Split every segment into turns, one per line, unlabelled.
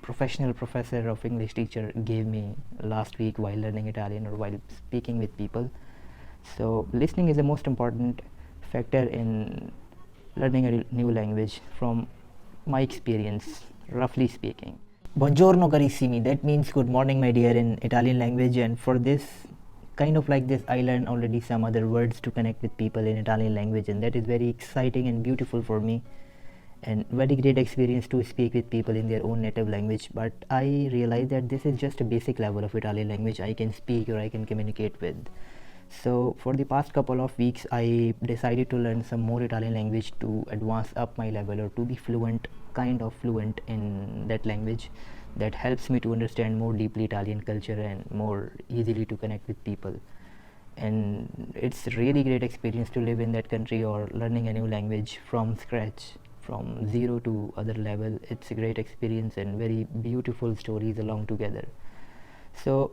professional professor of English teacher gave me last week while learning Italian or while speaking with people. So listening is the most important factor in learning a new language from my experience, roughly speaking. Buongiorno carissimi, that means good morning my dear in Italian language, and for this kind of like this I learned already some other words to connect with people in Italian language, and that is very exciting and beautiful for me and very great experience to speak with people in their own native language. But I realized that this is just a basic level of Italian language I can speak or I can communicate with. So for the past couple of weeks I decided to learn some more Italian language to advance up my level or to be fluent, kind of fluent in that language that helps me to understand more deeply Italian culture and more easily to connect with people. And it's really great experience to live in that country or learning a new language from scratch, from zero to other level. It's a great experience and very beautiful stories along together. So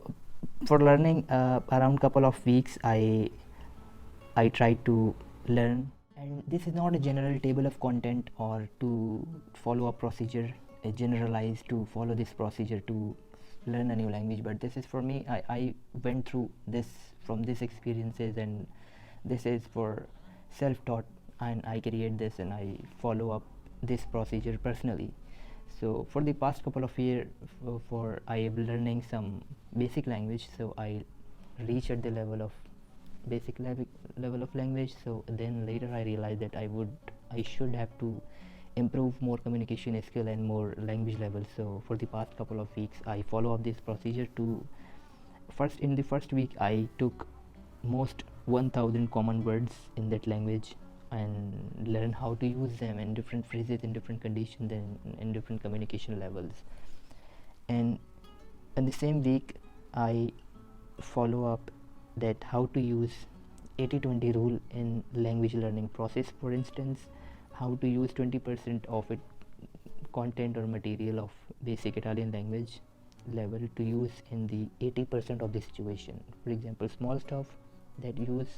for learning around couple of weeks I tried to learn, and this is not a general table of content or to follow a procedure, a generalized to follow this procedure to learn a new language, but this is for me. I went through this from these experiences, and this is for self-taught, and I create this and I follow up this procedure personally. So for the past couple of years for I am learning some basic language, so I reach at the level of basic level of language. So then later I realized that I should have to improve more communication skill and more language level. So for the past couple of weeks I follow up this procedure to in the first week I took most 1000 common words in that language and learn how to use them in different phrases in different conditions and in different communication levels. And in the same week I follow up that how to use 80-20 rule in language learning process. For instance, how to use 20% of it content or material of basic Italian language level to use in the 80% of the situation. For example, small stuff that use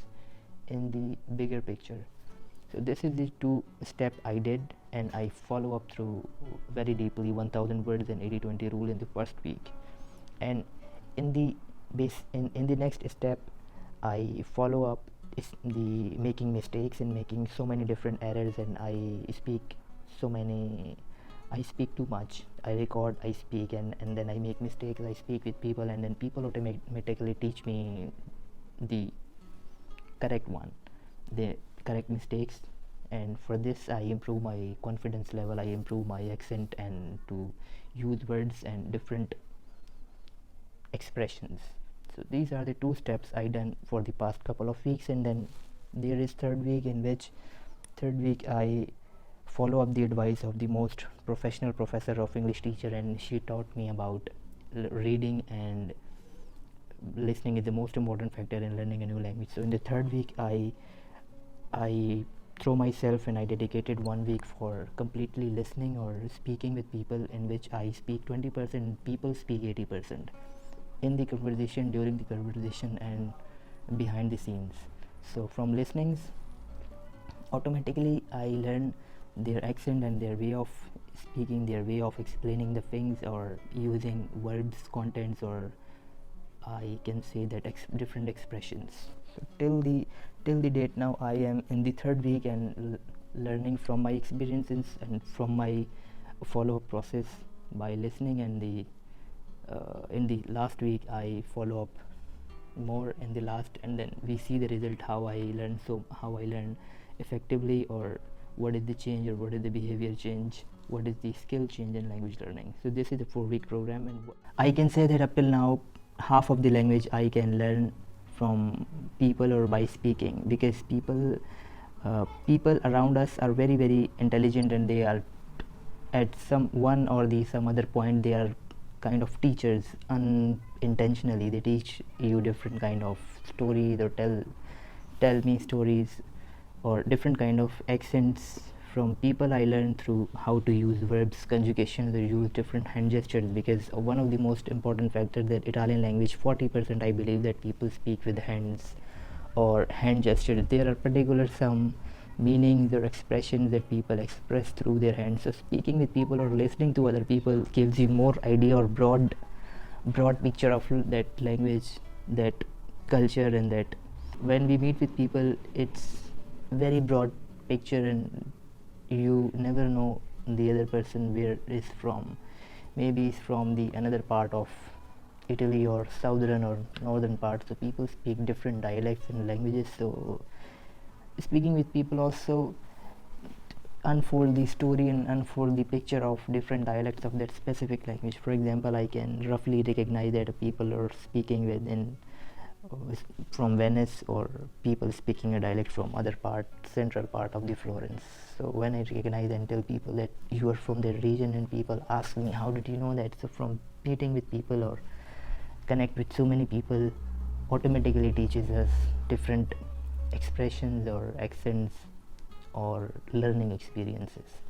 in the bigger picture. So this is the two step I did, and I follow up through very deeply 1000 words and 80-20 rule in the first week. And in the in the next step I follow up is the making mistakes and making so many different errors, and I speak too much. I record, I speak, and then I make mistakes. I speak with people, and then people automatically teach me the correct one, the correct mistakes. And for this I improve my confidence level, I improve my accent and to use words and different expressions. So these are the two steps I done for the past couple of weeks. And then there is third week, in which third week I follow up the advice of the most professional professor of English teacher, and she taught me about reading and listening is the most important factor in learning a new language. So in the third week I throw myself and I dedicated 1 week for completely listening or speaking with people, in which I speak 20%, people speak 80% in the conversation, during the conversation, and behind the scenes. So from listenings automatically I learn their accent and their way of speaking, their way of explaining the things or using words, contents, or I can say that different expressions. So till the date now I am in the third week and learning from my experiences and from my follow-up process by listening, and in the last week I follow up more in the last, and then we see the result, how I learn effectively, or what is the change, or what is the behavior change, what is the skill change in language learning. So this is a 4-week program, and I can say that up till now half of the language I can learn from people or by speaking, because people around us are very, very intelligent, and they are at some other point they are kind of teachers. Unintentionally they teach you different kind of stories, or tell me stories, or different kind of accents. From people I learned through how to use verbs, conjugations, or use different hand gestures, because one of the most important factors that Italian language 40% I believe that people speak with hands or hand gestures. There are particular some meanings or expressions that people express through their hands. So speaking with people or listening to other people gives you more idea or broad picture of that language, that culture, and that when we meet with people, it's very broad picture, and you never know the other person where is from. Maybe it's from the another part of Italy or southern or northern part. So people speak different dialects and languages. So speaking with people also unfold the story and unfold the picture of different dialects of that specific language. For example, I can roughly recognize that people are speaking with in from Venice, or people speaking a dialect from other part, central part of the Florence. So when I recognize and tell people that you are from that region, and people ask me how did you know that, so from meeting with people or connect with so many people automatically teaches us different expressions or accents or learning experiences.